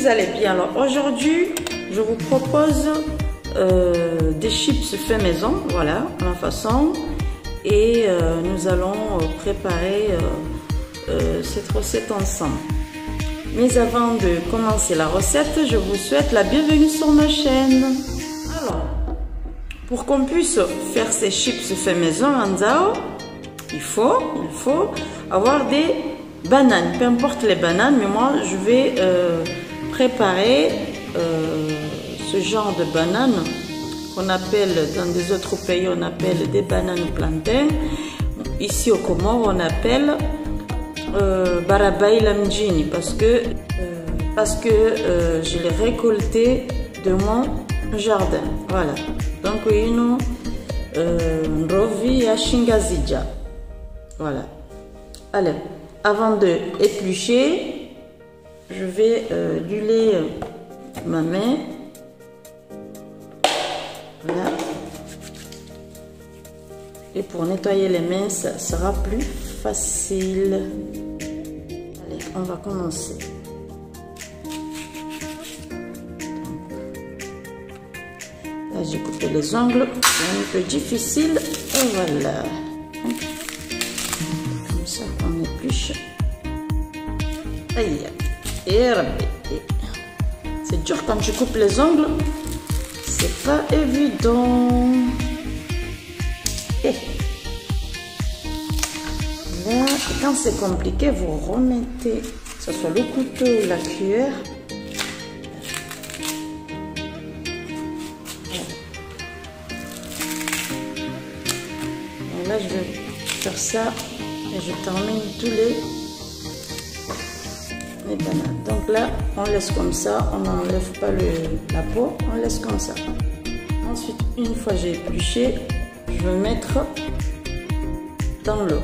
vous allez bien. Alors aujourd'hui, je vous propose des chips faits maison, voilà, à ma façon. Et nous allons préparer cette recette ensemble. Mais avant de commencer la recette, je vous souhaite la bienvenue sur ma chaîne. Alors, pour qu'on puisse faire ces chips faits maison en Zao, il faut avoir des bananes, peu importe les bananes, mais moi je vais préparer ce genre de bananes qu'on appelle, dans des autres pays on appelle des bananes plantains. Ici au Comores on appelle Barabaïla Mjini parce que je l'ai récolté de mon jardin. Voilà. Donc ino Rovi Ashingazija. Voilà. Allez, avant de éplucher, je vais luler ma main. Voilà. Et pour nettoyer les mains, ça sera plus facile. Allez, on va commencer. Là, j'ai coupé les ongles. C'est un peu difficile. Et voilà. Comme ça, on épluche. Aïe. Et c'est dur quand tu coupes les ongles. C'est pas évident. Et là, quand c'est compliqué, vous remettez, que ce soit le couteau ou la cuillère. Et là, je vais faire ça et je termine tous les bananes. Donc là, on laisse comme ça, on n'enlève pas la peau, on laisse comme ça. Ensuite, une fois j'ai épluché, je vais mettre dans l'eau.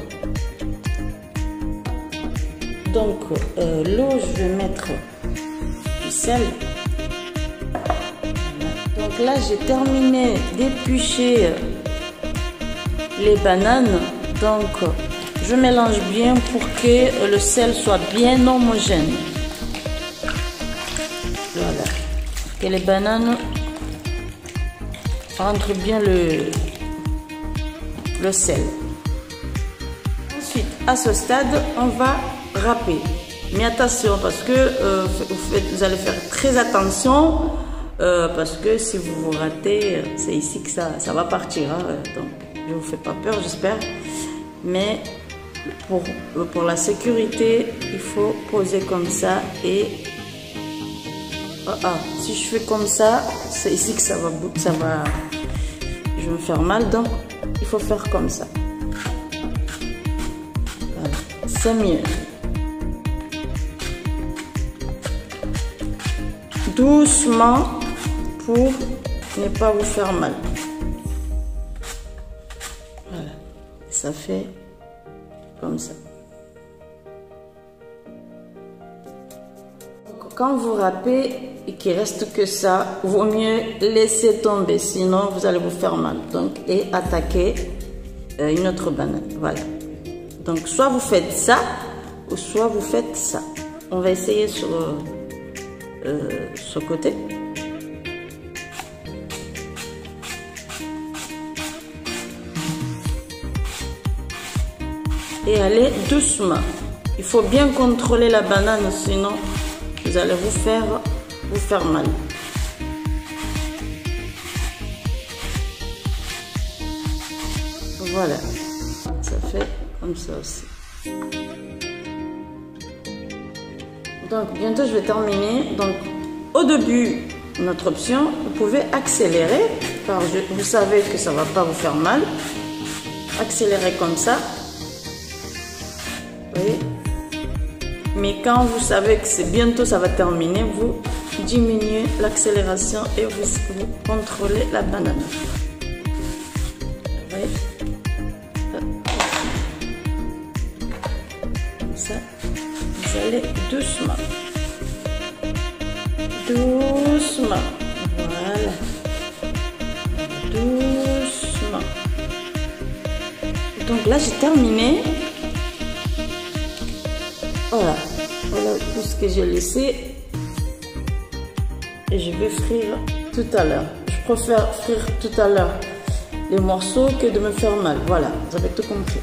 Donc l'eau, je vais mettre du sel. Donc là, j'ai terminé d'éplucher les bananes. Donc je mélange bien pour que le sel soit bien homogène. Voilà. Que les bananes rentrent bien le sel. Ensuite, à ce stade, on va râper. Mais attention, parce que vous allez faire très attention, parce que si vous vous ratez, c'est ici que ça va partir. Hein, donc, je ne vous fais pas peur, j'espère. Mais pour la sécurité, il faut poser comme ça et si je fais comme ça, c'est ici que je vais me faire mal, donc il faut faire comme ça. Voilà, c'est mieux. Doucement pour ne pas vous faire mal. Voilà, ça fait comme ça. Quand vous râpez et qu'il reste que ça, vaut mieux laisser tomber, sinon vous allez vous faire mal. Donc, et attaquer une autre banane. Voilà. Donc, soit vous faites ça, ou soit vous faites ça. On va essayer sur ce côté. Et allez doucement. Il faut bien contrôler la banane, sinon vous allez vous faire mal. Voilà, ça fait comme ça aussi. Donc bientôt je vais terminer. Donc au début, notre option, vous pouvez accélérer, car vous savez que ça va pas vous faire mal. Accélérer comme ça. Vous voyez? Mais quand vous savez que c'est bientôt ça va terminer, vous diminuez l'accélération et vous contrôlez la banane. Vous voyez? Comme ça, vous allez doucement. Doucement. Voilà. Doucement. Donc là, j'ai terminé. Voilà, voilà tout ce que j'ai laissé. et je vais frire tout à l'heure. Je préfère frire tout à l'heure les morceaux que de me faire mal. Voilà, vous avez tout compris.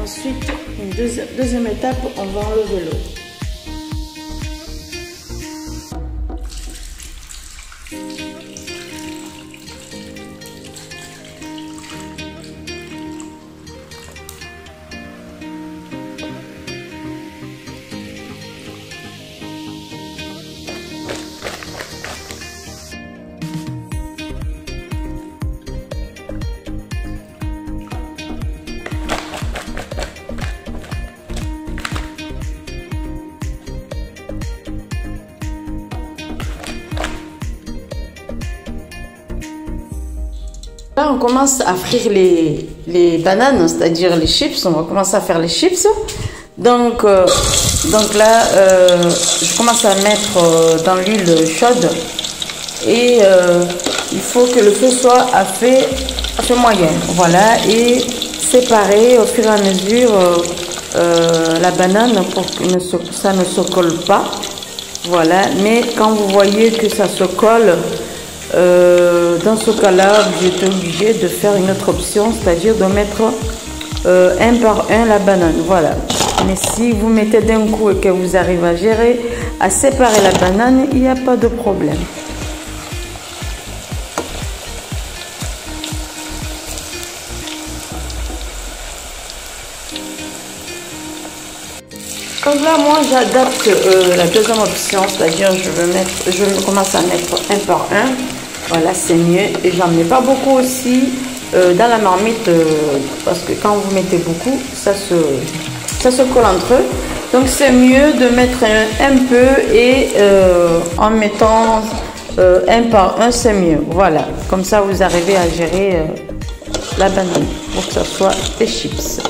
Ensuite, une deuxième étape, on va enlever l'eau. Là, on commence à frire les bananes, c'est-à-dire les chips. On va commencer à faire les chips. Donc là, je commence à mettre dans l'huile chaude. Et il faut que le feu soit à feu moyen. Voilà, et séparer au fur et à mesure la banane pour que ça ne se colle pas. Voilà, mais quand vous voyez que ça se colle, dans ce cas-là, vous êtes obligé de faire une autre option, c'est-à-dire de mettre un par un la banane. Voilà. Mais si vous mettez d'un coup et que vous arrivez à gérer, à séparer la banane, il n'y a pas de problème. Donc là, moi, j'adapte la deuxième option, c'est-à-dire je commence à mettre un par un. Voilà, c'est mieux. Et j'en mets pas beaucoup aussi dans la marmite parce que quand vous mettez beaucoup, ça se colle entre eux. Donc c'est mieux de mettre un peu et en mettant un par un, c'est mieux. Voilà, comme ça vous arrivez à gérer la banane pour que ça soit des chips.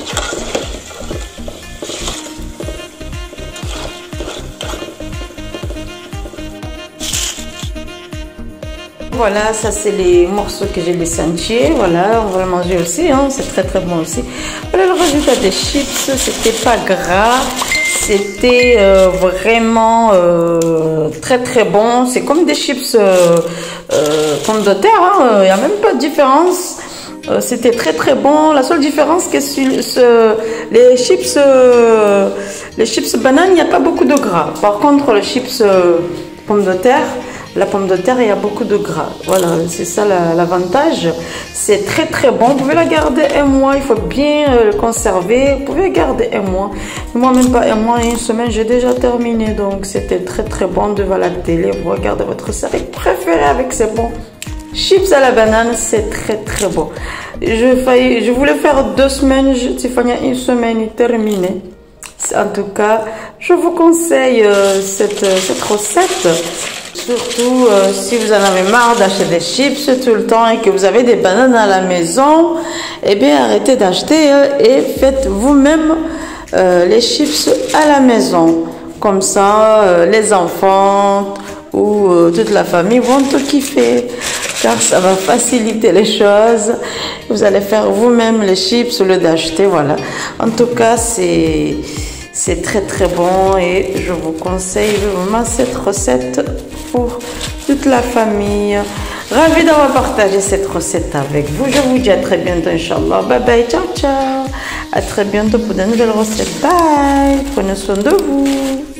Voilà, ça c'est les morceaux que j'ai laissés entiers. Voilà, on va le manger aussi, hein, c'est très très bon aussi. Voilà le résultat des chips, c'était pas gras, c'était vraiment très très bon. C'est comme des chips pommes de terre, hein, il n'y a même pas de différence. C'était très très bon. La seule différence que les chips bananes, il n'y a pas beaucoup de gras. Par contre, les chips pommes de terre, la pomme de terre, il y a beaucoup de gras. Voilà, c'est ça l'avantage. C'est très très bon. Vous pouvez la garder un mois. Il faut bien le conserver. Vous pouvez garder un mois. Moi, même pas un mois, une semaine, j'ai déjà terminé. Donc, c'était très très bon devant la télé. Vous regardez votre série préférée avec ces bons chips à la banane. C'est très très bon. Je voulais faire 2 semaines. Tiffany, une semaine est terminée. En tout cas, je vous conseille cette recette. Surtout si vous en avez marre d'acheter des chips tout le temps et que vous avez des bananes à la maison, eh bien arrêtez d'acheter et faites vous-même les chips à la maison. Comme ça, les enfants ou toute la famille vont tout kiffer, car ça va faciliter les choses. Vous allez faire vous-même les chips au lieu d'acheter. Voilà. En tout cas, c'est très très bon et je vous conseille vraiment cette recette pour toute la famille. Ravie d'avoir partagé cette recette avec vous. Je vous dis à très bientôt, Inch'Allah. Bye bye, ciao ciao. À très bientôt pour de nouvelles recettes. Bye. Prenez soin de vous.